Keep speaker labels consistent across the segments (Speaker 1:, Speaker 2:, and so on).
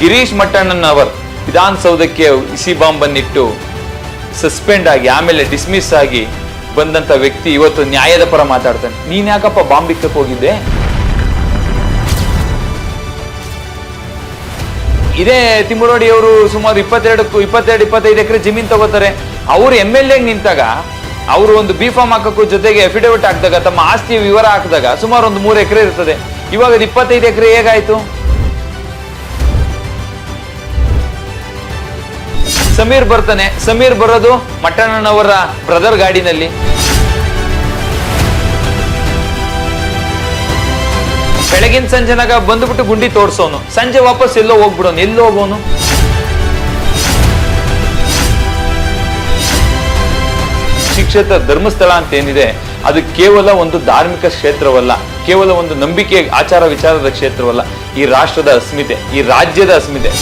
Speaker 1: ಗಿರೀಶ್ ಮಟ್ಟಣ್ಣನವರ್ ವಿಧಾನಸೌಧಕ್ಕೆ EC bomb ಅನ್ನಿಟ್ಟು suspend ಆಗಿ ಆಮೇಲೆ ಡಿಸ್ಮಿಸ್ ಆಗಿ ಬಂದಂತ ವ್ಯಕ್ತಿ ಇವತ್ತು ನ್ಯಾಯದ ಪರ ಮಾತಾಡ್ತಾನೆ. ನೀನ್ ಯಾಕಪ್ಪ ಬಾಂಬ್ ಇಕ್ಕಕ್ಕೆ ಹೋಗಿದ್ದೆ? ಇದೇ ತಿಮ್ಮರೋಡಿ ಅವರು ಸುಮಾರು 22-25 ಎಕರೆ ಜಮೀನ್ ತಗೋತಾರೆ. ಅವರು MLA ನಿಂತಾಗ ಅವರು ಒಂದು B.Pharm ಹಾಕಕ್ಕೂ ಜೊತೆಗೆ ಅಫಿಡವಿಟ್ ಹಾಕಿದಾಗ ತಮ್ಮ ಆಸ್ತಿಯ ವಿವರ ಹಾಕಿದಾಗ ಸುಮಾರು ಒಂದು 3 ಎಕರೆ ಇರ್ತದೆ. ಇವಾಗ 25 ಎಕರೆ ಹೇಗಾಯ್ತು? ಸಮೀರ್ ಬರ್ತಾನೆ. ಸಮೀರ್ ಬರೋದು ಮಟ್ಟಣ್ಣನವರ ಬ್ರದರ್ ಗಾಡಿನಲ್ಲಿ. ಬೆಳಗಿನ ಸಂಜೆನಾಗ ಬಂದ್ಬಿಟ್ಟು ಗುಂಡಿ ತೋರ್ಸೋನು, ಸಂಜೆ ವಾಪಸ್ ಎಲ್ಲೋ ಹೋಗ್ಬಿಡೋನು. ಎಲ್ಲೋ ಹೋಗೋನು? ಶ್ರೀ ಕ್ಷೇತ್ರ ಧರ್ಮಸ್ಥಳ ಅಂತ ಏನಿದೆ ಅದು ಕೇವಲ ಒಂದು ಧಾರ್ಮಿಕ ಕ್ಷೇತ್ರವಲ್ಲ, ಕೇವಲ ಒಂದು ನಂಬಿಕೆ ಆಚಾರ ವಿಚಾರದ ಕ್ಷೇತ್ರವಲ್ಲ. ಈ ರಾಷ್ಟ್ರದ ಅಸ್ಮಿತೆ, ಈ ರಾಜ್ಯದ ಅಸ್ಮಿತೆ.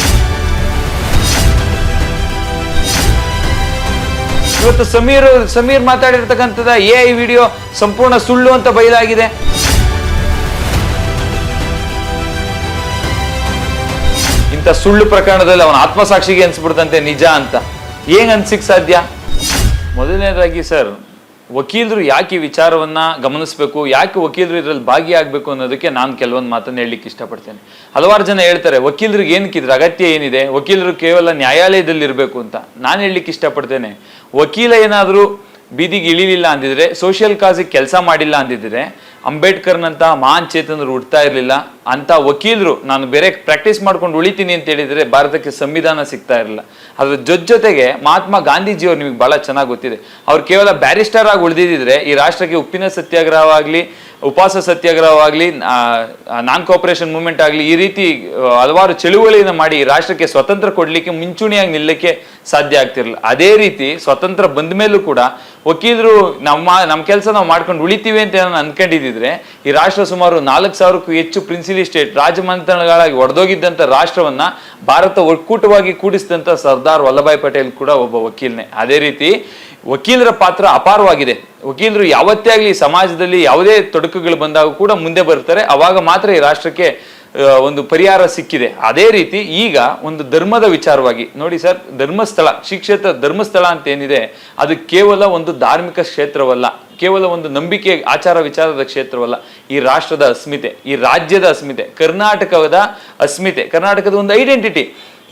Speaker 1: ಇವತ್ತು ಸಮೀರ್ ಮಾತಾಡಿರ್ತಕ್ಕಂಥದ್ದು AI ವಿಡಿಯೋ ಸಂಪೂರ್ಣ ಸುಳ್ಳು ಅಂತ ಬಯಲಾಗಿದೆ. ಇಂಥ ಸುಳ್ಳು ಪ್ರಕರಣದಲ್ಲಿ ಅವನ ಆತ್ಮಸಾಕ್ಷಿಗೆ ಅನ್ಸ್ಬಿಡ್ತಂತೆ ನಿಜ ಅಂತ. ಹೇಗ್ ಅನ್ಸಿಕ್ ಸಾಧ್ಯ? ಮೊದಲನೇದಾಗಿ ಸರ್, ವಕೀಲರು ಯಾಕೆ ಈ ವಿಚಾರವನ್ನ ಗಮನಿಸಬೇಕು, ಯಾಕೆ ವಕೀಲರು ಇದರಲ್ಲಿ ಭಾಗಿಯಾಗಬೇಕು ಅನ್ನೋದಕ್ಕೆ ನಾನು ಕೆಲವೊಂದು ಮಾತನ್ನು ಹೇಳಲಿಕ್ಕೆ ಇಷ್ಟಪಡ್ತೇನೆ. ಹಲವಾರು ಜನ ಹೇಳ್ತಾರೆ ವಕೀಲರಿಗೆ ಏನಕ್ಕಿದ್ರ ಅಗತ್ಯ ಏನಿದೆ, ವಕೀಲರು ಕೇವಲ ನ್ಯಾಯಾಲಯದಲ್ಲಿ ಇರಬೇಕು ಅಂತ. ನಾನು ಹೇಳಲಿಕ್ಕೆ ಇಷ್ಟಪಡ್ತೇನೆ, ವಕೀಲ ಏನಾದರೂ ಬೀದಿಗೆ ಇಳಿಲಿಲ್ಲ ಅಂದಿದ್ರೆ, ಸೋಷಿಯಲ್ ಕಾಸಿಗೆ ಕೆಲಸ ಮಾಡಿಲ್ಲ ಅಂದಿದ್ರೆ ಅಂಬೇಡ್ಕರ್ನಂತ ಮಹಾನ್ ಚೇತನರು ಹುಡ್ತಾ ಇರಲಿಲ್ಲ. ಅಂತ ವಕೀಲರು ನಾನು ಬೇರೆ ಪ್ರಾಕ್ಟೀಸ್ ಮಾಡ್ಕೊಂಡು ಉಳಿತೀನಿ ಅಂತ ಹೇಳಿದ್ರೆ ಭಾರತಕ್ಕೆ ಸಂವಿಧಾನ ಸಿಗ್ತಾ ಇರಲಿಲ್ಲ. ಅದ್ರ ಜೊತೆಗೆ ಮಹಾತ್ಮ ಗಾಂಧೀಜಿಯವ್ರು ನಿಮಗೆ ಬಹಳ ಚೆನ್ನಾಗಿ ಗೊತ್ತಿದೆ, ಅವ್ರು ಕೇವಲ ಬ್ಯಾರಿಸ್ಟರ್ ಆಗಿ ಉಳಿದಿದ್ರೆ ಈ ರಾಷ್ಟ್ರಕ್ಕೆ ಉಪ್ಪಿನ ಸತ್ಯಾಗ್ರಹವಾಗ್ಲಿ, ಉಪವಾಸ ಸತ್ಯಾಗ್ರಹವಾಗ್ಲಿ, ನಾನ್ ಕೋಆಪರೇಷನ್ ಮೂವ್ಮೆಂಟ್ ಆಗಲಿ, ಈ ರೀತಿ ಹಲವಾರು ಚಳುವಳಿಯನ್ನು ಮಾಡಿ ರಾಷ್ಟ್ರಕ್ಕೆ ಸ್ವತಂತ್ರ ಕೊಡ್ಲಿಕ್ಕೆ ಮುಂಚೂಣಿಯಾಗಿ ನಿಲ್ಲಕ್ಕೆ ಸಾಧ್ಯ ಆಗ್ತಿರಲಿಲ್ಲ. ಅದೇ ರೀತಿ ಸ್ವತಂತ್ರ ಬಂದ ಮೇಲೂ ಕೂಡ ವಕೀಲರು ನಮ್ಮ ಕೆಲಸ ನಾವು ಮಾಡ್ಕೊಂಡು ಉಳಿತೀವಿ ಅಂತ ನಾನು ಅನ್ಕೊಂಡಿದ್ರೆ ಈ ರಾಷ್ಟ್ರ ಸುಮಾರು 4,000ಕ್ಕೂ ಹೆಚ್ಚು ಪ್ರಿನ್ಸಿಲಿ ಸ್ಟೇಟ್ ರಾಜಮನೆತನಗಳಾಗಿ ಒಡೆದೋಗಿದ್ದಂಥ ರಾಷ್ಟ್ರವನ್ನ ಭಾರತ ಒಕ್ಕೂಟವಾಗಿ ಕೂಡಿಸಿದಂಥ ಸರ್ದಾರ್ ವಲ್ಲಭಾಯ್ ಪಟೇಲ್ ಕೂಡ ಒಬ್ಬ ವಕೀಲನೇ. ಅದೇ ರೀತಿ ವಕೀಲರ ಪಾತ್ರ ಅಪಾರವಾಗಿದೆ. ವಕೀಲರು ಯಾವತ್ತೇ ಆಗಲಿ ಸಮಾಜದಲ್ಲಿ ಯಾವುದೇ ತೊಡಕುಗಳು ಬಂದಾಗ ಕೂಡ ಮುಂದೆ ಬರ್ತಾರೆ. ಅವಾಗ ಮಾತ್ರ ಈ ರಾಷ್ಟ್ರಕ್ಕೆ ಒಂದು ಪರಿಹಾರ ಸಿಕ್ಕಿದೆ. ಅದೇ ರೀತಿ ಈಗ ಒಂದು ಧರ್ಮದ ವಿಚಾರವಾಗಿ ನೋಡಿ ಸರ್, ಧರ್ಮಸ್ಥಳ, ಶ್ರೀ ಕ್ಷೇತ್ರ ಧರ್ಮಸ್ಥಳ ಅಂತ ಏನಿದೆ ಅದು ಕೇವಲ ಒಂದು ಧಾರ್ಮಿಕ ಕ್ಷೇತ್ರವಲ್ಲ, ಕೇವಲ ಒಂದು ನಂಬಿಕೆ ಆಚಾರ ವಿಚಾರದ ಕ್ಷೇತ್ರವಲ್ಲ. ಈ ರಾಷ್ಟ್ರದ ಅಸ್ಮಿತೆ, ಈ ರಾಜ್ಯದ ಅಸ್ಮಿತೆ, ಕರ್ನಾಟಕದ ಅಸ್ಮಿತೆ, ಕರ್ನಾಟಕದ ಒಂದು ಐಡೆಂಟಿಟಿ.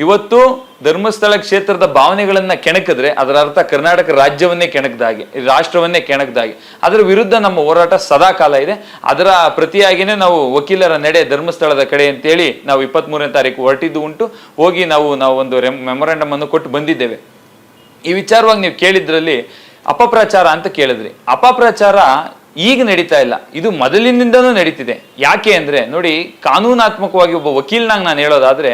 Speaker 1: ಇವತ್ತು ಧರ್ಮಸ್ಥಳ ಕ್ಷೇತ್ರದ ಭಾವನೆಗಳನ್ನ ಕೆಣಕಿದ್ರೆ ಅದರ ಅರ್ಥ ಕರ್ನಾಟಕ ರಾಜ್ಯವನ್ನೇ ಕೆಣಕದಾಗೆ, ರಾಷ್ಟ್ರವನ್ನೇ ಕೆಣಕದಾಗೆ. ಅದರ ವಿರುದ್ಧ ನಮ್ಮ ಹೋರಾಟ ಸದಾ ಕಾಲ ಇದೆ. ಅದರ ಪ್ರತಿಯಾಗಿನೇ ನಾವು ವಕೀಲರ ನಡೆ ಧರ್ಮಸ್ಥಳದ ಕಡೆ ಅಂತೇಳಿ ನಾವು 23ನೇ ತಾರೀಕು ಹೊರಟಿದ್ದು ಉಂಟು. ಹೋಗಿ ನಾವು ಒಂದು ಮೆಮೊರಾಂಡಮ್ ಅನ್ನು ಕೊಟ್ಟು ಬಂದಿದ್ದೇವೆ. ಈ ವಿಚಾರವಾಗಿ ನೀವು ಕೇಳಿದ್ರಲ್ಲಿ ಅಪಪ್ರಚಾರ ಅಂತ ಕೇಳಿದ್ರಿ. ಅಪಪ್ರಚಾರ ಈಗ ನಡೀತಾ ಇಲ್ಲ, ಇದು ಮೊದಲಿನಿಂದನೂ ನಡೀತಿದೆ. ಯಾಕೆ ಅಂದ್ರೆ ನೋಡಿ, ಕಾನೂನಾತ್ಮಕವಾಗಿ ಒಬ್ಬ ವಕೀಲನಾಗ ನಾನು ಹೇಳೋದಾದ್ರೆ,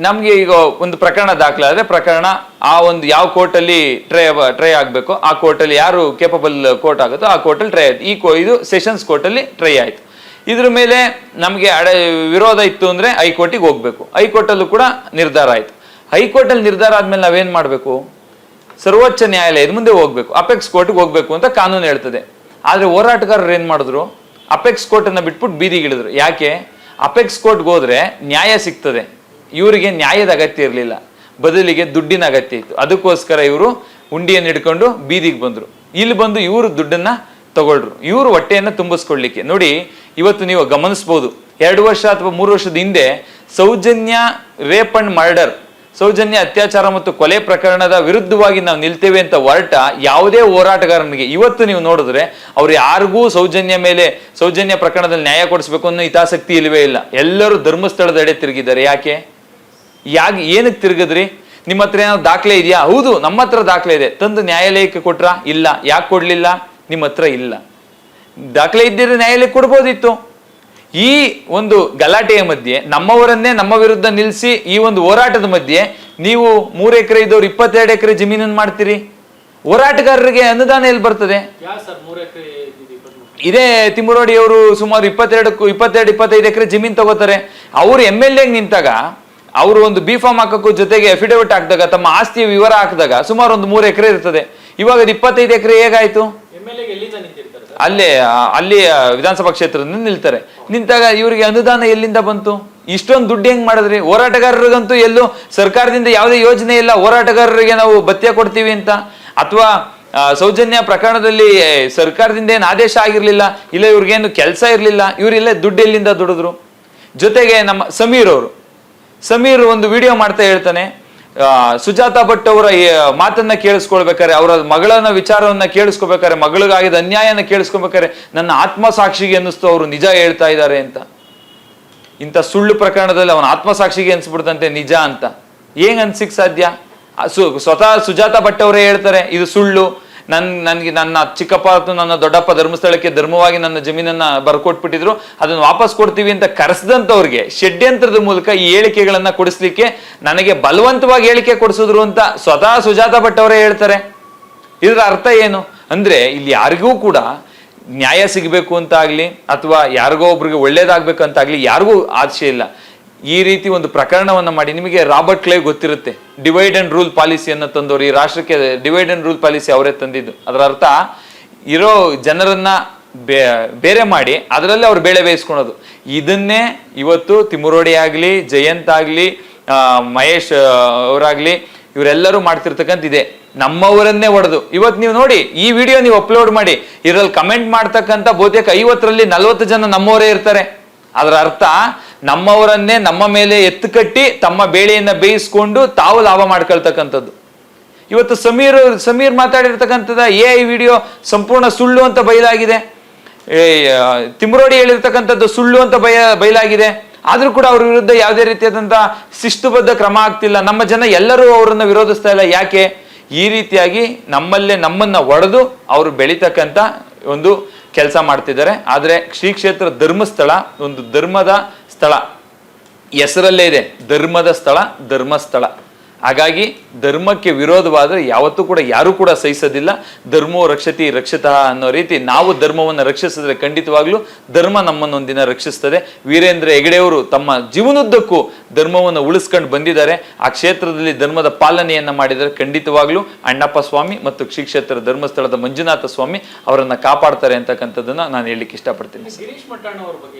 Speaker 1: ನಮ್ಗೆ ಈಗ ಒಂದು ಪ್ರಕರಣ ದಾಖಲಾದ್ರೆ ಪ್ರಕರಣ ಆ ಒಂದು ಯಾವ ಕೋರ್ಟಲ್ಲಿ ಟ್ರೈ ಆಗ್ಬೇಕು, ಆ ಕೋರ್ಟಲ್ಲಿ ಯಾರು ಕೇಪಬಲ್ ಕೋರ್ಟ್ ಆಗುತ್ತೋ ಆ ಕೋರ್ಟಲ್ಲಿ ಟ್ರೈ ಆಯ್ತು. ಇದು ಸೆಷನ್ಸ್ ಕೋರ್ಟಲ್ಲಿ ಟ್ರೈ ಆಯ್ತು. ಇದ್ರ ಮೇಲೆ ನಮಗೆ ವಿರೋಧ ಇತ್ತು ಅಂದ್ರೆ ಹೈಕೋರ್ಟಿಗೆ ಹೋಗ್ಬೇಕು. ಹೈಕೋರ್ಟಲ್ಲೂ ಕೂಡ ನಿರ್ಧಾರ ಆಯ್ತು. ಹೈಕೋರ್ಟಲ್ಲಿ ನಿರ್ಧಾರ ಆದ್ಮೇಲೆ ನಾವೇನ್ ಮಾಡ್ಬೇಕು? ಸರ್ವೋಚ್ಚ ನ್ಯಾಯಾಲಯದ ಮುಂದೆ ಹೋಗ್ಬೇಕು, ಅಪೆಕ್ಸ್ ಕೋರ್ಟ್ಗೆ ಹೋಗ್ಬೇಕು ಅಂತ ಕಾನೂನು ಹೇಳ್ತದೆ. ಆದ್ರೆ ಹೋರಾಟಗಾರರು ಏನ್ ಮಾಡಿದ್ರು? ಅಪೆಕ್ಸ್ ಕೋರ್ಟ್ ಅನ್ನ ಬಿಟ್ಬಿಟ್ಟು ಬೀದಿಗಿಳಿದ್ರು. ಯಾಕೆ? ಅಪೆಕ್ಸ್ ಕೋರ್ಟ್ಗೆ ಹೋದ್ರೆ ನ್ಯಾಯ ಸಿಗ್ತದೆ, ಇವರಿಗೆ ನ್ಯಾಯದ ಅಗತ್ಯ ಇರಲಿಲ್ಲ, ಬದಲಿಗೆ ದುಡ್ಡಿನ ಅಗತ್ಯ ಇತ್ತು. ಅದಕ್ಕೋಸ್ಕರ ಇವರು ಉಂಡಿಯನ್ನು ಹಿಡ್ಕೊಂಡು ಬೀದಿಗೆ ಬಂದ್ರು. ಇಲ್ಲಿ ಬಂದು ಇವರು ದುಡ್ಡನ್ನ ತಗೊಳ್ರು, ಇವರು ಹೊಟ್ಟೆಯನ್ನು ತುಂಬಿಸ್ಕೊಳ್ಲಿಕ್ಕೆ. ನೋಡಿ, ಇವತ್ತು ನೀವು ಗಮನಿಸಬಹುದು, 2 ವರ್ಷ ಅಥವಾ 3 ವರ್ಷದ ಹಿಂದೆ Soujanya rape and murder, Soujanya ಅತ್ಯಾಚಾರ ಮತ್ತು ಕೊಲೆ ಪ್ರಕರಣದ ವಿರುದ್ಧವಾಗಿ ನಾವು ನಿಲ್ತೇವೆ ಅಂತ ಹೊರಟ ಯಾವುದೇ ಹೋರಾಟಗಾರನಿಗೆ ಇವತ್ತು ನೀವು ನೋಡಿದ್ರೆ ಅವ್ರು ಯಾರಿಗೂ ಸೌಜನ್ಯ ಪ್ರಕರಣದಲ್ಲಿ ನ್ಯಾಯ ಕೊಡಿಸ್ಬೇಕು ಅನ್ನೋ ಹಿತಾಸಕ್ತಿ ಇಲ್ಲವೇ ಇಲ್ಲ. ಎಲ್ಲರೂ ಧರ್ಮಸ್ಥಳದ ಎಡೆ ತಿರುಗಿದ್ದಾರೆ. ಯಾಕೆ ಏನಕ್ಕೆ ತಿರುಗಿದ್ರಿ? ನಿಮ್ಮ ಹತ್ರ ಏನೋ ದಾಖಲೆ ಇದೆಯಾ? ಹೌದು, ನಮ್ಮ ಹತ್ರ ದಾಖಲೆ ಇದೆ. ತಂದು ನ್ಯಾಯಾಲಯಕ್ಕೆ ಕೊಟ್ರಾ? ಇಲ್ಲ. ಯಾಕೆ ಕೊಡ್ಲಿಲ್ಲ? ನಿಮ್ಮ ಹತ್ರ ಇಲ್ಲ. ದಾಖಲೆ ಇದ್ದಿದ್ರೆ ನ್ಯಾಯಾಲಯಕ್ಕೆ ಕೊಡ್ಬೋದಿತ್ತು. ಈ ಒಂದು ಗಲಾಟೆಯ ಮಧ್ಯೆ ನಮ್ಮವರನ್ನೇ ನಮ್ಮ ವಿರುದ್ಧ ನಿಲ್ಲಿಸಿ ಈ ಒಂದು ಹೋರಾಟದ ಮಧ್ಯೆ ನೀವು 3 ಎಕರೆ ಇದ್ದವ್ರು 22 ಎಕರೆ ಜಮೀನನ್ನು ಮಾಡ್ತೀರಿ. ಹೋರಾಟಗಾರರಿಗೆ ಅನುದಾನ ಎಲ್ಲಿ ಬರ್ತದೆ? ಇದೇ ತಿಮ್ಮರೋಡಿ ಅವರು ಸುಮಾರು 22-25 ಎಕರೆ ಜಮೀನ್ ತಗೋತಾರೆ. ಅವರು MLA ನಿಂತಾಗ ಅವರು ಒಂದು B.Pharm ಹಾಕಕ್ಕೂ ಜೊತೆಗೆ ಅಫಿಡವಿಟ್ ಹಾಕಿದಾಗ ತಮ್ಮ ಆಸ್ತಿಯ ವಿವರ ಹಾಕಿದಾಗ ಸುಮಾರು ಒಂದು 3 ಎಕರೆ ಇರ್ತದೆ. ಇವಾಗ 25 ಎಕರೆ ಹೇಗಾಯ್ತು? ಅಲ್ಲಿ ವಿಧಾನಸಭಾ ಕ್ಷೇತ್ರದಿಂದ ನಿಲ್ತಾರೆ. ನಿಂತಾಗ ಇವರಿಗೆ ಅನುದಾನ ಎಲ್ಲಿಂದ ಬಂತು? ಇಷ್ಟೊಂದು ದುಡ್ಡು ಹೆಂಗ್ ಮಾಡಿದ್ರಿ? ಹೋರಾಟಗಾರರಿಗಂತೂ ಎಲ್ಲೂ ಸರ್ಕಾರದಿಂದ ಯಾವುದೇ ಯೋಜನೆ ಇಲ್ಲ ಹೋರಾಟಗಾರರಿಗೆ ನಾವು ಭತ್ಯೆ ಕೊಡ್ತೀವಿ ಅಂತ, ಅಥವಾ ಸೌಜನ್ಯ ಪ್ರಕರಣದಲ್ಲಿ ಸರ್ಕಾರದಿಂದ ಏನು ಆದೇಶ ಆಗಿರ್ಲಿಲ್ಲ, ಇಲ್ಲ ಇವ್ರಿಗೇನು ಕೆಲಸ ಇರಲಿಲ್ಲ, ಇವರಿಲ್ಲ ದುಡ್ಡು ಎಲ್ಲಿಂದ ದುಡಿದ್ರು? ಜೊತೆಗೆ ನಮ್ಮ ಸಮೀರ್ ಒಂದು ವಿಡಿಯೋ ಮಾಡ್ತಾ ಹೇಳ್ತಾನೆ, ಸುಜಾತಾ ಭಟ್ ಅವರ ಮಾತನ್ನ ಕೇಳಿಸ್ಕೊಳ್ಬೇಕಾರೆ, ಅವರ ಮಗಳನ್ನ ವಿಚಾರವನ್ನ ಕೇಳಿಸ್ಕೋಬೇಕಾರೆ, ಮಗಳಿಗಾಗಿದ್ದ ಅನ್ಯಾಯನ ಕೇಳಿಸ್ಕೊಬೇಕಾರೆ ನನ್ನ ಆತ್ಮಸಾಕ್ಷಿಗೆ ಅನ್ನಿಸ್ತು ಅವರು ನಿಜ ಹೇಳ್ತಾ ಇದ್ದಾರೆ ಅಂತ. ಇಂಥ ಸುಳ್ಳು ಪ್ರಕರಣದಲ್ಲಿ ಅವನ ಆತ್ಮಸಾಕ್ಷಿಗೆ ಅನ್ಸ್ಬಿಡ್ತಂತೆ ನಿಜ ಅಂತ. ಹೆಂಗ್ ಅನ್ಸಿಕ್ ಸಾಧ್ಯ? ಸ್ವತಃ ಸುಜಾತಾ ಭಟ್ ಅವರೇ ಹೇಳ್ತಾರೆ ಇದು ಸುಳ್ಳು, ನನ್ಗೆ ನನ್ನ ಚಿಕ್ಕಪ್ಪ ನನ್ನ ದೊಡ್ಡಪ್ಪ ಧರ್ಮಸ್ಥಳಕ್ಕೆ ಧರ್ಮವಾಗಿ ನನ್ನ ಜಮೀನನ್ನ ಬರ್ಕೊಟ್ಬಿಟ್ಟಿದ್ರು, ಅದನ್ನ ವಾಪಸ್ ಕೊಡ್ತೀವಿ ಅಂತ ಕರೆಸಿದಂತವ್ರಿಗೆ ಷಡ್ಯಂತ್ರದ ಮೂಲಕ ಈ ಹೇಳಿಕೆಗಳನ್ನ ಕೊಡಿಸ್ಲಿಕ್ಕೆ ನನಗೆ ಬಲವಂತವಾಗಿ ಹೇಳಿಕೆ ಕೊಡಿಸಿದ್ರು ಅಂತ ಸ್ವತಃ ಸುಜಾತಾ ಭಟ್ ಅವರೇ ಹೇಳ್ತಾರೆ. ಇದರ ಅರ್ಥ ಏನು ಅಂದ್ರೆ, ಇಲ್ಲಿ ಯಾರಿಗೂ ಕೂಡ ನ್ಯಾಯ ಸಿಗಬೇಕು ಅಂತ ಆಗ್ಲಿ ಅಥವಾ ಯಾರಿಗೋ ಒಬ್ರಿಗೆ ಒಳ್ಳೇದಾಗ್ಬೇಕು ಅಂತ ಆಗ್ಲಿ ಯಾರಿಗೂ ಆಶೆ ಇಲ್ಲ. ಈ ರೀತಿ ಒಂದು ಪ್ರಕರಣವನ್ನ ಮಾಡಿ, ನಿಮಗೆ ರಾಬರ್ಟ್ ಕ್ಲೈವ್ ಗೊತ್ತಿರುತ್ತೆ, ಡಿವೈಡ್ ಅಂಡ್ ರೂಲ್ ಪಾಲಿಸಿಯನ್ನು ತಂದವರು, ಈ ರಾಷ್ಟ್ರಕ್ಕೆ ಡಿವೈಡ್ ಅಂಡ್ ರೂಲ್ ಪಾಲಿಸಿ ಅವರೇ ತಂದಿದ್ದು. ಅದರ ಅರ್ಥ ಇರೋ ಜನರನ್ನ ಬೇರೆ ಮಾಡಿ ಅದರಲ್ಲಿ ಅವ್ರು ಬೇಳೆ ಬೇಯಿಸ್ಕೊಳೋದು. ಇದನ್ನೇ ಇವತ್ತು ತಿಮ್ಮುರೋಡಿ ಆಗ್ಲಿ, ಜಯಂತ್ ಆಗ್ಲಿ, ಮಹೇಶ್ ಅವರಾಗ್ಲಿ ಇವರೆಲ್ಲರೂ ಮಾಡ್ತಿರ್ತಕ್ಕಂಥ ಇದೆ. ನಮ್ಮವರನ್ನೇ ಒಡೆದು ಇವತ್ತು ನೀವು ನೋಡಿ, ಈ ವಿಡಿಯೋ ನೀವು ಅಪ್ಲೋಡ್ ಮಾಡಿ, ಇದರಲ್ಲಿ ಕಮೆಂಟ್ ಮಾಡ್ತಕ್ಕಂಥ ಬಹುತೇಕ 50ರಲ್ಲಿ 40 ಜನ ನಮ್ಮವರೇ ಇರ್ತಾರೆ. ಅದರ ಅರ್ಥ ನಮ್ಮವರನ್ನೇ ನಮ್ಮ ಮೇಲೆ ಎತ್ತು ಕಟ್ಟಿ ತಮ್ಮ ಬೇಳೆಯನ್ನ ಬೇಯಿಸ್ಕೊಂಡು ತಾವು ಲಾಭ ಮಾಡ್ಕೊಳ್ತಕ್ಕಂಥದ್ದು. ಇವತ್ತು ಸಮೀರ್ ಮಾತಾಡಿರ್ತಕ್ಕಂಥದ್ದು AI ವಿಡಿಯೋ ಸಂಪೂರ್ಣ ಸುಳ್ಳು ಅಂತ ಬಯಲಾಗಿದೆ. ತಿಮ್ಮುರೋಡಿ ಹೇಳಿರ್ತಕ್ಕಂಥದ್ದು ಸುಳ್ಳು ಅಂತ ಬಯಲಾಗಿದೆ. ಆದ್ರೂ ಕೂಡ ಅವ್ರ ವಿರುದ್ಧ ಯಾವುದೇ ರೀತಿಯಾದಂತಹ ಶಿಸ್ತುಬದ್ಧ ಕ್ರಮ ಆಗ್ತಿಲ್ಲ. ನಮ್ಮ ಜನ ಎಲ್ಲರೂ ಅವರನ್ನ ವಿರೋಧಿಸ್ತಾ ಇಲ್ಲ. ಯಾಕೆ? ಈ ರೀತಿಯಾಗಿ ನಮ್ಮನ್ನ ಒಡೆದು ಅವರು ಬೆಳೀತಕ್ಕಂಥ ಒಂದು ಕೆಲಸ ಮಾಡ್ತಿದ್ದಾರೆ. ಆದ್ರೆ ಶ್ರೀ ಕ್ಷೇತ್ರ ಧರ್ಮಸ್ಥಳ ಒಂದು ಧರ್ಮದ ಸ್ಥಳ, ಹೆಸರಲ್ಲೇ ಇದೆ ಧರ್ಮದ ಸ್ಥಳ, ಧರ್ಮಸ್ಥಳ. ಹಾಗಾಗಿ ಧರ್ಮಕ್ಕೆ ವಿರೋಧವಾದ್ರೆ ಯಾವತ್ತೂ ಕೂಡ ಯಾರು ಕೂಡ ಸಹಿಸೋದಿಲ್ಲ. ಧರ್ಮೋ ರಕ್ಷತಿ ರಕ್ಷತಃ ಅನ್ನೋ ರೀತಿ ನಾವು ಧರ್ಮವನ್ನು ರಕ್ಷಿಸಿದ್ರೆ ಖಂಡಿತವಾಗ್ಲೂ ಧರ್ಮ ನಮ್ಮನ್ನೊಂದಿನ ರಕ್ಷಿಸ್ತದೆ. ವೀರೇಂದ್ರ ಹೆಗಡೆಯವರು ತಮ್ಮ ಜೀವನದುದ್ದಕ್ಕೂ ಧರ್ಮವನ್ನು ಉಳಿಸ್ಕೊಂಡು ಬಂದಿದ್ದಾರೆ. ಆ ಕ್ಷೇತ್ರದಲ್ಲಿ ಧರ್ಮದ ಪಾಲನೆಯನ್ನ ಮಾಡಿದರೆ ಖಂಡಿತವಾಗ್ಲೂ ಅಣ್ಣಪ್ಪ ಸ್ವಾಮಿ ಮತ್ತು ಶ್ರೀ ಕ್ಷೇತ್ರ ಧರ್ಮಸ್ಥಳದ ಮಂಜುನಾಥ ಸ್ವಾಮಿ ಅವರನ್ನ ಕಾಪಾಡ್ತಾರೆ ಅಂತಕ್ಕಂಥದ್ದನ್ನ ನಾನು ಹೇಳಲಿಕ್ಕೆ ಇಷ್ಟಪಡ್ತೀನಿ.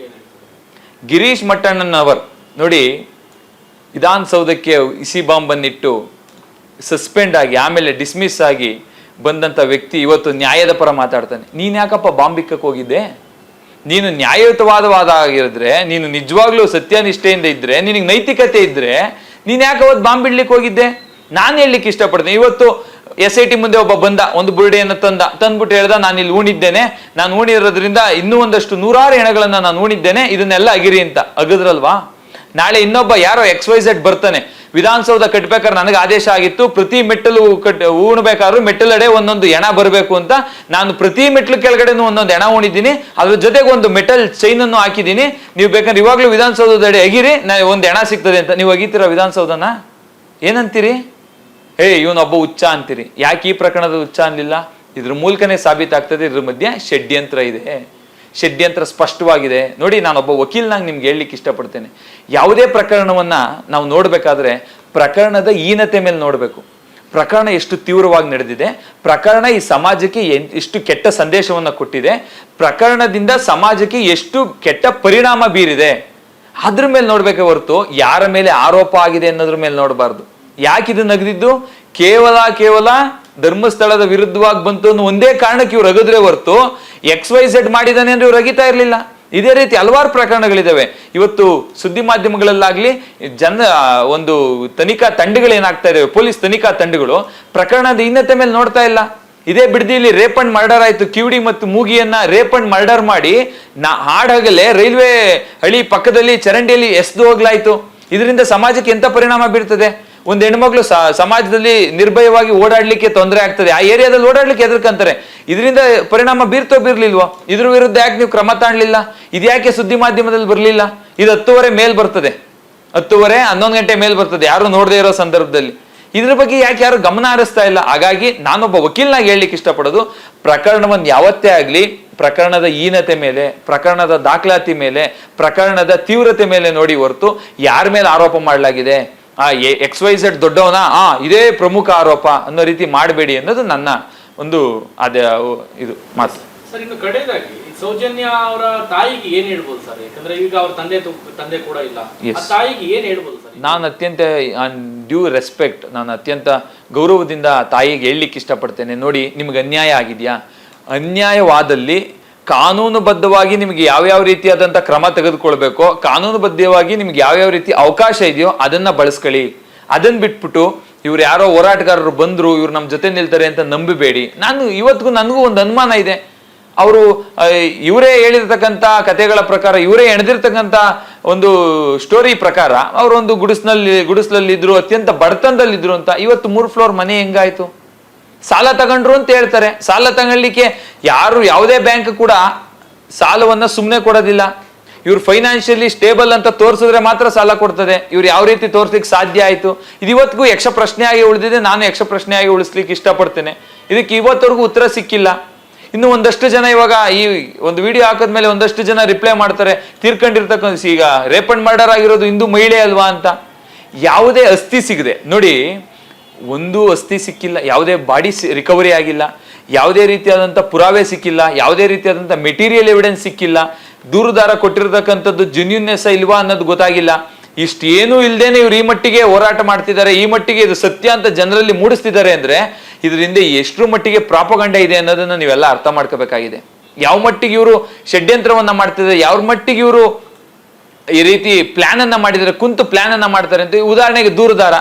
Speaker 1: ಗಿರೀಶ್ ಮಟ್ಟಣ್ಣನವರ್ ನೋಡಿ, ವಿಧಾನಸೌಧಕ್ಕೆ ಇಸಿ ಬಾಂಬ್ ಬಂದಿಟ್ಟು ಸಸ್ಪೆಂಡ್ ಆಗಿ ಆಮೇಲೆ ಡಿಸ್ಮಿಸ್ ಆಗಿ ಬಂದಂತ ವ್ಯಕ್ತಿ ಇವತ್ತು ನ್ಯಾಯದ ಪರ ಮಾತಾಡ್ತಾನೆ. ನೀನ್ ಯಾಕಪ್ಪ ಬಾಂಬ್ ಇಕ್ಕಕ್ಕೆ ಹೋಗಿದ್ದೆ? ನೀನು ನ್ಯಾಯಯುತವಾದ ಆಗಿರಿದ್ರೆ, ನೀನು ನಿಜವಾಗ್ಲೂ ಸತ್ಯನಿಷ್ಠೆಯಿಂದ ಇದ್ರೆ, ನಿನಗೆ ನೈತಿಕತೆ ಇದ್ರೆ ನೀನ್ ಯಾಕೆ ಅವತ್ತು ಬಾಂಬ್ ಇಡ್ಲಿಕ್ಕೆ ಹೋಗಿದ್ದೆ? ನಾನು ಹೇಳಲಿಕ್ಕೆ ಇಷ್ಟಪಡ್ತೀನಿ. ಇವತ್ತು SIT ಮುಂದೆ ಒಬ್ಬ ಬಂದ, ಒಂದು ಬುರುಡೆಯನ್ನು ತಂದ್ಬಿಟ್ಟು ಹೇಳ್ದ, ನಾನು ಇಲ್ಲಿ ಉಣಿದ್ದೇನೆ, ನಾನು ಉಣಿರೋದ್ರಿಂದ ಇನ್ನೂ ಒಂದಷ್ಟು 100 ಹೆಣಗಳನ್ನ ನಾನು ಉಣಿದ್ದೇನೆ, ಇದನ್ನೆಲ್ಲ ಅಗಿರಿ ಅಂತ. ಅಗದ್ರಲ್ವಾ? ನಾಳೆ ಇನ್ನೊಬ್ಬ ಯಾರೋ XYZ ಬರ್ತಾನೆ, ವಿಧಾನಸೌಧ ಕಟ್ಬೇಕಾದ್ರೆ ನನಗೆ ಆದೇಶ ಆಗಿತ್ತು, ಪ್ರತಿ ಮೆಟ್ಟಲು ಉಣ್ಬೇಕಾದ್ರೂ ಮೆಟ್ಟಲಡೆ ಒಂದೊಂದು ಎಣ ಬರಬೇಕು ಅಂತ, ನಾನು ಪ್ರತಿ ಮೆಟ್ಲು ಕೆಳಗಡೆನೂ ಒಂದೊಂದು ಎಣ ಉಣಿದ್ದೀನಿ, ಅದ್ರ ಜೊತೆಗೆ ಒಂದು ಮೆಟಲ್ ಚೈನ್ ಅನ್ನು ಹಾಕಿದ್ದೀನಿ, ನೀವು ಬೇಕಂದ್ರೆ ಇವಾಗ್ಲೂ ವಿಧಾನಸೌಧದಡೆ ಅಗಿರಿ, ಒಂದು ಎಣ ಸಿಗ್ತದೆ ಅಂತ. ನೀವು ಅಗಿತೀರಾ ವಿಧಾನಸೌಧನ? ಏನಂತೀರಿ? ಇವನೊಬ್ಬ ಹುಚ್ಚ ಅಂತೀರಿ. ಯಾಕೆ ಈ ಪ್ರಕರಣದ ಹುಚ್ಚ ಅನ್ಲಿಲ್ಲ? ಇದ್ರ ಮೂಲಕನೇ ಸಾಬೀತಾಗ್ತದೆ ಇದ್ರ ಮಧ್ಯೆ ಷಡ್ಯಂತ್ರ ಇದೆ. ಷಡ್ಯಂತ್ರ ಸ್ಪಷ್ಟವಾಗಿದೆ. ನೋಡಿ, ನಾನೊಬ್ಬ ವಕೀಲನಾಗಿ ನಿಮ್ಗೆ ಹೇಳಲಿಕ್ಕೆ ಇಷ್ಟಪಡ್ತೇನೆ, ಯಾವುದೇ ಪ್ರಕರಣವನ್ನ ನಾವು ನೋಡ್ಬೇಕಾದ್ರೆ ಪ್ರಕರಣದ ಹೀನತೆ ಮೇಲೆ ನೋಡ್ಬೇಕು. ಪ್ರಕರಣ ಎಷ್ಟು ತೀವ್ರವಾಗಿ ನಡೆದಿದೆ, ಪ್ರಕರಣ ಈ ಸಮಾಜಕ್ಕೆ ಎಷ್ಟು ಕೆಟ್ಟ ಸಂದೇಶವನ್ನ ಕೊಟ್ಟಿದೆ, ಪ್ರಕರಣದಿಂದ ಸಮಾಜಕ್ಕೆ ಎಷ್ಟು ಕೆಟ್ಟ ಪರಿಣಾಮ ಬೀರಿದೆ, ಅದ್ರ ಮೇಲೆ ನೋಡ್ಬೇಕೆ ಹೊರತು ಯಾರ ಮೇಲೆ ಆರೋಪ ಆಗಿದೆ ಅನ್ನೋದ್ರ ಮೇಲೆ ನೋಡಬಾರ್ದು. ಯಾಕೆ ಇದು ನಗದಿದ್ದು? ಕೇವಲ ಧರ್ಮಸ್ಥಳದ ವಿರುದ್ಧವಾಗಿ ಬಂತು ಅನ್ನೋ ಒಂದೇ ಕಾರಣಕ್ಕೆ ಇವ್ರು ಅಗದ್ರೆ ಹೊರತು XYZ ಮಾಡಿದಾನೆ ಅಂದ್ರೆ ಇವ್ರು ಅಗಿತಾ ಇರ್ಲಿಲ್ಲ. ಇದೇ ರೀತಿ ಹಲವಾರು ಪ್ರಕರಣಗಳಿದಾವೆ. ಇವತ್ತು ಸುದ್ದಿ ಮಾಧ್ಯಮಗಳಲ್ಲಾಗ್ಲಿ ಒಂದು ತನಿಖಾ ತಂಡಗಳೇನಾಗ್ತಾ ಇದಾವೆ, ಪೊಲೀಸ್ ತನಿಖಾ ತಂಡಗಳು ಪ್ರಕರಣದ ಹೀನತೆ ಮೇಲೆ ನೋಡ್ತಾ ಇಲ್ಲ. ಇದೇ ಬಿಡದಿಯಲ್ಲಿ ರೇಪ್ ಅಂಡ್ ಮರ್ಡರ್ ಆಯ್ತು. ಕಿವಿಡಿ ಮತ್ತು ಮೂಗಿಯನ್ನ ರೇಪ್ ಅಂಡ್ ಮರ್ಡರ್ ಮಾಡಿ ಹಾಡಾಗಲೇ ರೈಲ್ವೆ ಹಳಿ ಪಕ್ಕದಲ್ಲಿ ಚರಂಡಿಯಲ್ಲಿ ಎಸ್ದು ಹೋಗ್ಲಾಯ್ತು. ಇದರಿಂದ ಸಮಾಜಕ್ಕೆ ಎಂತ ಪರಿಣಾಮ ಬೀರ್ತದೆ? ಒಂದು ಹೆಣ್ಮಕ್ಳು ಸಮಾಜದಲ್ಲಿ ನಿರ್ಭಯವಾಗಿ ಓಡಾಡ್ಲಿಕ್ಕೆ ತೊಂದರೆ ಆಗ್ತದೆ, ಆ ಏರಿಯಾದಲ್ಲಿ ಓಡಾಡ್ಲಿಕ್ಕೆ ಎದುರ್ಕಂತಾರೆ. ಇದರಿಂದ ಪರಿಣಾಮ ಬೀರ್ಲಿಲ್ವೋ? ಇದ್ರ ವಿರುದ್ಧ ಯಾಕೆ ನೀವು ಕ್ರಮ ತಾಣ್ಲಿಲ್ಲ? ಇದ್ಯಾಕೆ ಸುದ್ದಿ ಮಾಧ್ಯಮದಲ್ಲಿ ಬರ್ಲಿಲ್ಲ? ಇದು 10:30 ಮೇಲ್ ಬರ್ತದೆ, 10:30 11 ಗಂಟೆ ಮೇಲ್ ಬರ್ತದೆ, ಯಾರು ನೋಡದೇ ಇರೋ ಸಂದರ್ಭದಲ್ಲಿ. ಇದ್ರ ಬಗ್ಗೆ ಯಾಕೆ ಯಾರು ಗಮನ ಹರಿಸ್ತಾ ಇಲ್ಲ? ಹಾಗಾಗಿ ನಾನೊಬ್ಬ ವಕೀಲನಾಗಿ ಹೇಳಲಿಕ್ಕೆ ಇಷ್ಟಪಡೋದು, ಪ್ರಕರಣವನ್ನು ಯಾವತ್ತೇ ಆಗ್ಲಿ ಪ್ರಕರಣದ ಹೀನತೆ ಮೇಲೆ, ಪ್ರಕರಣದ ದಾಖಲಾತಿ ಮೇಲೆ, ಪ್ರಕರಣದ ತೀವ್ರತೆ ಮೇಲೆ ನೋಡಿ ಹೊರತು ಯಾರ ಮೇಲೆ ಆರೋಪ ಮಾಡಲಾಗಿದೆ, XYZ ದೊಡ್ಡವನ, ಇದೇ ಪ್ರಮುಖ ಆರೋಪ ಅನ್ನೋ ರೀತಿ ಮಾಡಬೇಡಿ ಅನ್ನೋದು ನನ್ನ ಒಂದು ಇದು ಮಾತು.
Speaker 2: ಸರ್, ಇನ್ನು ಕಡೆಯದಾಗಿ ಸೌಜನ್ಯ ಅವರ ತಾಯಿಗೆ ಏನ್ ಹೇಳ್ಬೋದು ಸರ್? ಯಾಕಂದ್ರೆ ಈಗ ಅವ್ರ ತಂದೆ ಕೂಡ ಇಲ್ಲ, ಆ ತಾಯಿಗೆ ಏನ್ ಹೇಳ್ಬೋದು ಸರ್?
Speaker 1: ನಾನು ಅತ್ಯಂತ ಡ್ಯೂ ರೆಸ್ಪೆಕ್ಟ್, ನಾನು ಅತ್ಯಂತ ಗೌರವದಿಂದ ತಾಯಿಗೆ ಹೇಳಲಿಕ್ಕೆ ಇಷ್ಟಪಡ್ತೇನೆ. ನೋಡಿ, ನಿಮ್ಗೆ ಅನ್ಯಾಯ ಆಗಿದೆಯಾ? ಅನ್ಯಾಯವಾದಲ್ಲಿ ಕಾನೂನುಬದ್ಧವಾಗಿ ನಿಮ್ಗೆ ಯಾವ್ಯಾವ ರೀತಿಯಾದಂಥ ಕ್ರಮ ತೆಗೆದುಕೊಳ್ಬೇಕೋ, ಕಾನೂನುಬದ್ಧವಾಗಿ ನಿಮ್ಗೆ ಯಾವ್ಯಾವ ರೀತಿ ಅವಕಾಶ ಇದೆಯೋ ಅದನ್ನ ಬಳಸ್ಕೊಳ್ಳಿ. ಅದನ್ನ ಬಿಟ್ಬಿಟ್ಟು ಇವ್ರು ಯಾರೋ ಹೋರಾಟಗಾರರು ಬಂದ್ರು, ಇವ್ರು ನಮ್ಮ ಜೊತೆ ನಿಲ್ತಾರೆ ಅಂತ ನಂಬಿಬೇಡಿ. ಇವತ್ತಿಗೂ ನನಗೂ ಒಂದು ಅನುಮಾನ ಇದೆ. ಅವರು ಇವರೇ ಹೇಳಿರ್ತಕ್ಕಂಥ ಕಥೆಗಳ ಪ್ರಕಾರ, ಇವರೇ ಎಣೆದಿರ್ತಕ್ಕಂಥ ಒಂದು ಸ್ಟೋರಿ ಪ್ರಕಾರ ಅವರೊಂದು ಗುಡಿಸ್ಲಲ್ಲಿದ್ರು, ಅತ್ಯಂತ ಬಡತನದಲ್ಲಿದ್ರು ಅಂತ. ಇವತ್ತು 3 ಫ್ಲೋರ್ ಮನೆ ಹೆಂಗಾಯ್ತು? ಸಾಲ ತಗೊಂಡ್ರು ಅಂತ ಹೇಳ್ತಾರೆ. ಸಾಲ ತಗೊಳ್ಳಿಕ್ಕೆ ಯಾವುದೇ ಬ್ಯಾಂಕ್ ಕೂಡ ಸಾಲವನ್ನ ಸುಮ್ಮನೆ ಕೊಡೋದಿಲ್ಲ. ಇವ್ರು ಫೈನಾನ್ಷಿಯಲಿ ಸ್ಟೇಬಲ್ ಅಂತ ತೋರಿಸಿದ್ರೆ ಮಾತ್ರ ಸಾಲ ಕೊಡ್ತದೆ. ಇವ್ರು ಯಾವ ರೀತಿ ತೋರ್ಸ್ಲಿಕ್ಕೆ ಸಾಧ್ಯ ಆಯ್ತು? ಇದು ಇವತ್ತಿಗೂ ಯಕ್ಷ ಪ್ರಶ್ನೆಯಾಗಿ ಉಳಿದಿದೆ. ನಾನು ಯಕ್ಷ ಪ್ರಶ್ನೆಯಾಗಿ ಉಳಿಸ್ಲಿಕ್ಕೆ ಇಷ್ಟಪಡ್ತೇನೆ. ಇದಕ್ಕೆ ಇವತ್ತವರೆಗೂ ಉತ್ತರ ಸಿಕ್ಕಿಲ್ಲ. ಇನ್ನು ಒಂದಷ್ಟು ಜನ ಇವಾಗ ಈ ಒಂದು ವಿಡಿಯೋ ಹಾಕಿದ್ಮೇಲೆ ಒಂದಷ್ಟು ಜನ ರಿಪ್ಲೈ ಮಾಡ್ತಾರೆ, ತೀರ್ಕೊಂಡಿರ್ತಕ್ಕಂಥ ಈಗ ರೇಪ್ ಅಂಡ್ ಮರ್ಡರ್ ಆಗಿರೋದು ಹಿಂದೂ ಮಹಿಳೆ ಅಲ್ವಾ ಅಂತ. ಯಾವುದೇ ಅಸ್ಥಿ ಸಿಗದೆ, ನೋಡಿ, ಒಂದು ಅಸ್ಥಿ ಸಿಕ್ಕಿಲ್ಲ, ಯಾವುದೇ ಬಾಡಿ ರಿಕವರಿ ಆಗಿಲ್ಲ, ಯಾವುದೇ ರೀತಿಯಾದಂಥ ಪುರಾವೆ ಸಿಕ್ಕಿಲ್ಲ, ಯಾವುದೇ ರೀತಿಯಾದಂಥ ಮೆಟೀರಿಯಲ್ ಎವಿಡೆನ್ಸ್ ಸಿಕ್ಕಿಲ್ಲ, ದೂರುದಾರ ಕೊಟ್ಟಿರ್ತಕ್ಕಂಥದ್ದು ಜೆನ್ಯೂನ್ನೆಸ್ ಇಲ್ವಾ ಅನ್ನೋದು ಗೊತ್ತಾಗಿಲ್ಲ. ಇಷ್ಟೇನು ಇಲ್ದೇನೆ ಇವ್ರು ಈ ಮಟ್ಟಿಗೆ ಹೋರಾಟ ಮಾಡ್ತಿದ್ದಾರೆ, ಈ ಮಟ್ಟಿಗೆ ಇದು ಸತ್ಯ ಅಂತ ಜನರಲ್ಲಿ ಮೂಡಿಸ್ತಿದ್ದಾರೆ ಅಂದ್ರೆ ಇದರಿಂದ ಎಷ್ಟರ ಮಟ್ಟಿಗೆ ಪ್ರಾಪಗಂಡ ಇದೆ ಅನ್ನೋದನ್ನ ನೀವೆಲ್ಲ ಅರ್ಥ ಮಾಡ್ಕೋಬೇಕಾಗಿದೆ. ಯಾವ ಮಟ್ಟಿಗೆ ಇವರು ಷಡ್ಯಂತ್ರವನ್ನ ಮಾಡ್ತಿದ್ದಾರೆ, ಯಾವ ಮಟ್ಟಿಗೆ ಇವರು ಈ ರೀತಿ ಪ್ಲಾನ್ ಅನ್ನ ಮಾಡಿದರೆ, ಕುಂತು ಪ್ಲಾನ್ ಅನ್ನ ಮಾಡ್ತಾರೆ ಅಂತ. ಉದಾಹರಣೆಗೆ ದೂರುದಾರ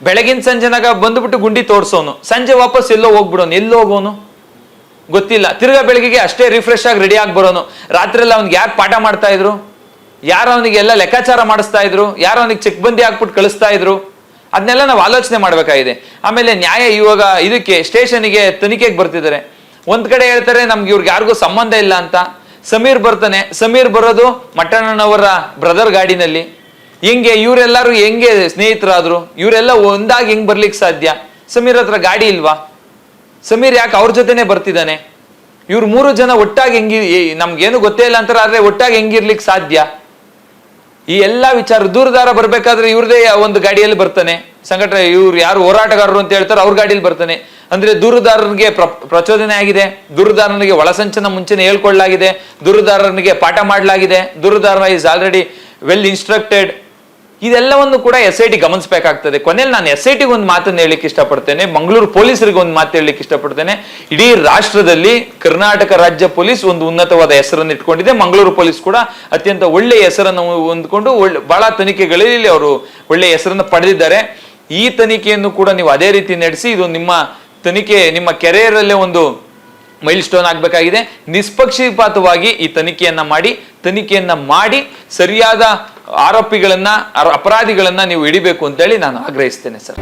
Speaker 1: ಬೆಳಗಿನ ಸಂಜೆನಾಗ ಬಂದ್ಬಿಟ್ಟು ಗುಂಡಿ ತೋರ್ಸೋನು, ಸಂಜೆ ವಾಪಸ್ ಎಲ್ಲೋ ಹೋಗ್ಬಿಡೋನು. ಎಲ್ಲೋ ಹೋಗೋನು ಗೊತ್ತಿಲ್ಲ. ತಿರ್ಗಾ ಬೆಳಗ್ಗೆ ಅಷ್ಟೇ ರಿಫ್ರೆಶ್ ಆಗಿ ರೆಡಿ ಆಗಿ ಬರೋನು. ರಾತ್ರಿ ಎಲ್ಲ ಅವ್ನಿಗೆ ಯಾರು ಪಾಠ ಮಾಡ್ತಾ ಇದ್ರು, ಯಾರು ಅವನಿಗೆ ಎಲ್ಲ ಲೆಕ್ಕಾಚಾರ ಮಾಡಿಸ್ತಾ ಇದ್ರು, ಯಾರು ಅವನಿಗೆ ಚೆಕ್ ಬಂದಿ ಹಾಕ್ಬಿಟ್ಟು ಕಳಿಸ್ತಾ ಇದ್ರು, ಅದನ್ನೆಲ್ಲ ನಾವು ಆಲೋಚನೆ ಮಾಡಬೇಕಾಗಿದೆ. ಆಮೇಲೆ ನ್ಯಾಯ ಇವಾಗ ಇದಕ್ಕೆ ಸ್ಟೇಷನ್ಗೆ ತನಿಖೆಗೆ ಬರ್ತಿದ್ದಾರೆ. ಒಂದ್ ಕಡೆ ಹೇಳ್ತಾರೆ ನಮ್ಗೆ ಇವ್ರಿಗೆ ಯಾರಿಗೂ ಸಂಬಂಧ ಇಲ್ಲ ಅಂತ. ಸಮೀರ್ ಬರ್ತಾನೆ. ಸಮೀರ್ ಬರೋದು ಮಟ್ಟಣ್ಣನವರ ಬ್ರದರ್ ಗಾಡಿನಲ್ಲಿ. ಹೆಂಗೆ ಇವರೆಲ್ಲರೂ ಹೆಂಗೆ ಸ್ನೇಹಿತರಾದ್ರು? ಇವರೆಲ್ಲ ಒಂದಾಗಿ ಹೆಂಗ್ ಬರ್ಲಿಕ್ಕೆ ಸಾಧ್ಯ? ಸಮೀರ್ ಹತ್ರ ಗಾಡಿ ಇಲ್ವಾ? ಸಮೀರ್ ಯಾಕೆ ಅವ್ರ ಜೊತೆನೆ ಬರ್ತಿದ್ದಾನೆ? ಇವ್ರು 3 ಜನ ಒಟ್ಟಾಗಿ ನಮ್ಗೇನು ಗೊತ್ತೇ ಇಲ್ಲ ಅಂತಾರೆ, ಆದ್ರೆ ಒಟ್ಟಾಗಿ ಹೆಂಗಿರ್ಲಿಕ್ಕೆ ಸಾಧ್ಯ? ಈ ಎಲ್ಲಾ ವಿಚಾರ. ದೂರದಾರ ಬರ್ಬೇಕಾದ್ರೆ ಇವ್ರದೇ ಒಂದು ಗಾಡಿಯಲ್ಲಿ ಬರ್ತಾನೆ. ಸಂಘಟನೆ ಇವ್ರು ಯಾರು ಹೋರಾಟಗಾರರು ಅಂತ ಹೇಳ್ತಾರೆ ಅವ್ರ ಗಾಡಿಯಲ್ಲಿ ಬರ್ತಾನೆ. ಅಂದ್ರೆ ದೂರುದಾರನಿಗೆ ಪ್ರಚೋದನೆ ಆಗಿದೆ, ದೂರುದಾರನಿಗೆ ಒಳಸಂಚನ ಮುಂಚೆನೆ ಹೇಳ್ಕೊಳ್ಳಲಾಗಿದೆ, ದೂರುದಾರನಿಗೆ ಪಾಠ ಮಾಡಲಾಗಿದೆ, ದೂರುದಾರ ಇಸ್ ಆಲ್ರೆಡಿ ವೆಲ್ ಇನ್ಸ್ಟ್ರಕ್ಟೆಡ್. ಇದೆಲ್ಲವನ್ನು ಕೂಡ SIT ಗಮನಿಸಬೇಕಾಗ್ತದೆ. ಕೊನೆಯಲ್ಲಿ ನಾನು SIT ಒಂದು ಮಾತನ್ನು ಹೇಳಲಿಕ್ಕೆ ಇಷ್ಟಪಡ್ತೇನೆ, ಮಂಗಳೂರು ಪೊಲೀಸರಿಗೆ ಒಂದು ಮಾತು ಹೇಳಲಿಕ್ಕೆ ಇಷ್ಟಪಡ್ತೇನೆ. ಇಡೀ ರಾಷ್ಟ್ರದಲ್ಲಿ ಕರ್ನಾಟಕ ರಾಜ್ಯ ಪೊಲೀಸ್ ಒಂದು ಉನ್ನತವಾದ ಹೆಸರನ್ನು ಇಟ್ಕೊಂಡಿದೆ. ಮಂಗಳೂರು ಪೊಲೀಸ್ ಕೂಡ ಅತ್ಯಂತ ಒಳ್ಳೆಯ ಹೆಸರನ್ನು ಹೊಂದ್ಕೊಂಡು ಬಹಳ ತನಿಖೆಗಳಲ್ಲಿ ಅವರು ಒಳ್ಳೆಯ ಹೆಸರನ್ನು ಪಡೆದಿದ್ದಾರೆ. ಈ ತನಿಖೆಯನ್ನು ಕೂಡ ನೀವು ಅದೇ ರೀತಿ ನಡೆಸಿ, ಇದು ನಿಮ್ಮ ತನಿಖೆ ನಿಮ್ಮ ಕೆರಿಯರ್ ಅಲ್ಲೇ ಒಂದು ಮೈಲ್ ಸ್ಟೋನ್ ಆಗಬೇಕಾಗಿದೆ. ನಿಷ್ಪಕ್ಷಪಾತವಾಗಿ ಈ ತನಿಖೆಯನ್ನ ಮಾಡಿ ಸರಿಯಾದ ಅಪರಾಧಿಗಳನ್ನ ನೀವು ಹಿಡಿಬೇಕು ಅಂತೇಳಿ ನಾನು ಆಗ್ರಹಿಸ್ತೇನೆ ಸರ್.